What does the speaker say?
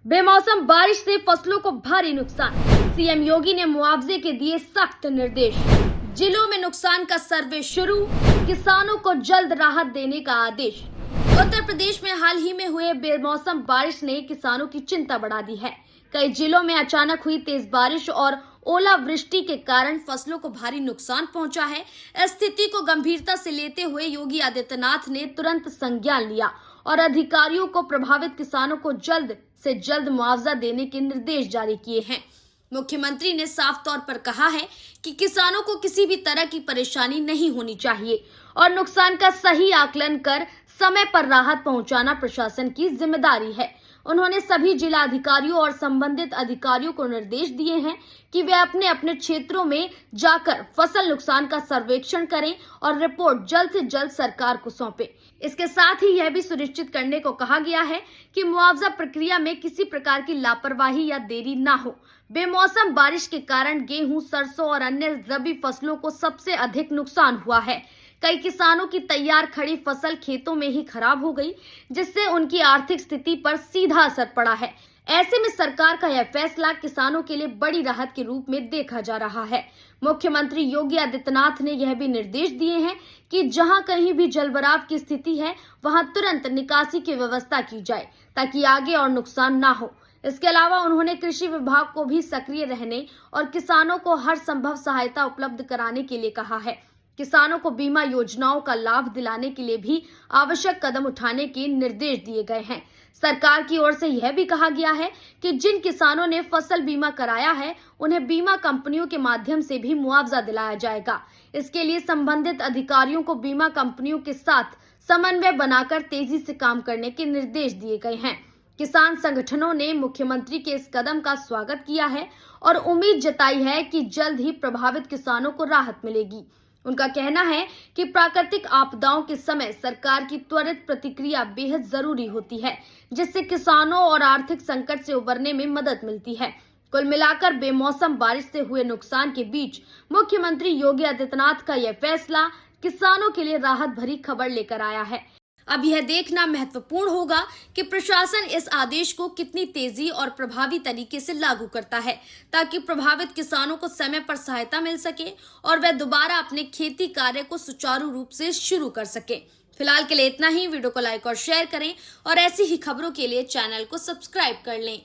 बेमौसम बारिश से फसलों को भारी नुकसान। सीएम योगी ने मुआवजे के दिए सख्त निर्देश। जिलों में नुकसान का सर्वे शुरू, किसानों को जल्द राहत देने का आदेश। उत्तर प्रदेश में हाल ही में हुए बेमौसम बारिश ने किसानों की चिंता बढ़ा दी है। कई जिलों में अचानक हुई तेज बारिश और ओलावृष्टि के कारण फसलों को भारी नुकसान पहुंचा है। इस स्थिति को गंभीरता से लेते हुए योगी आदित्यनाथ ने तुरंत संज्ञान लिया और अधिकारियों को प्रभावित किसानों को जल्द से जल्द मुआवजा देने के निर्देश जारी किए हैं। मुख्यमंत्री ने साफ तौर पर कहा है कि किसानों को किसी भी तरह की परेशानी नहीं होनी चाहिए और नुकसान का सही आकलन कर समय पर राहत पहुंचाना प्रशासन की जिम्मेदारी है। उन्होंने सभी जिला अधिकारियों और संबंधित अधिकारियों को निर्देश दिए हैं कि वे अपने अपने क्षेत्रों में जाकर फसल नुकसान का सर्वेक्षण करें और रिपोर्ट जल्द से जल्द सरकार को सौंपें। इसके साथ ही यह भी सुनिश्चित करने को कहा गया है कि मुआवजा प्रक्रिया में किसी प्रकार की लापरवाही या देरी न हो। बेमौसम बारिश के कारण गेहूं, सरसों और अन्य रबी फसलों को सबसे अधिक नुकसान हुआ है। कई किसानों की तैयार खड़ी फसल खेतों में ही खराब हो गई, जिससे उनकी आर्थिक स्थिति पर सीधा असर पड़ा है। ऐसे में सरकार का यह फैसला किसानों के लिए बड़ी राहत के रूप में देखा जा रहा है। मुख्यमंत्री योगी आदित्यनाथ ने यह भी निर्देश दिए हैं कि जहां कहीं भी जलभराव की स्थिति है, वहां तुरंत निकासी की व्यवस्था की जाए ताकि आगे और नुकसान न हो। इसके अलावा उन्होंने कृषि विभाग को भी सक्रिय रहने और किसानों को हर संभव सहायता उपलब्ध कराने के लिए कहा है। किसानों को बीमा योजनाओं का लाभ दिलाने के लिए भी आवश्यक कदम उठाने के निर्देश दिए गए हैं। सरकार की ओर से यह भी कहा गया है कि जिन किसानों ने फसल बीमा कराया है, उन्हें बीमा कंपनियों के माध्यम से भी मुआवजा दिलाया जाएगा। इसके लिए संबंधित अधिकारियों को बीमा कंपनियों के साथ समन्वय बनाकर तेजी से काम करने के निर्देश दिए गए हैं। किसान संगठनों ने मुख्यमंत्री के इस कदम का स्वागत किया है और उम्मीद जताई है कि जल्द ही प्रभावित किसानों को राहत मिलेगी। उनका कहना है कि प्राकृतिक आपदाओं के समय सरकार की त्वरित प्रतिक्रिया बेहद जरूरी होती है, जिससे किसानों और आर्थिक संकट से उबरने में मदद मिलती है। कुल मिलाकर बेमौसम बारिश से हुए नुकसान के बीच मुख्यमंत्री योगी आदित्यनाथ का यह फैसला किसानों के लिए राहत भरी खबर लेकर आया है। अब यह देखना महत्वपूर्ण होगा कि प्रशासन इस आदेश को कितनी तेजी और प्रभावी तरीके से लागू करता है, ताकि प्रभावित किसानों को समय पर सहायता मिल सके और वे दोबारा अपने खेती कार्य को सुचारू रूप से शुरू कर सके। फिलहाल के लिए इतना ही। वीडियो को लाइक और शेयर करें और ऐसी ही खबरों के लिए चैनल को सब्सक्राइब कर लें।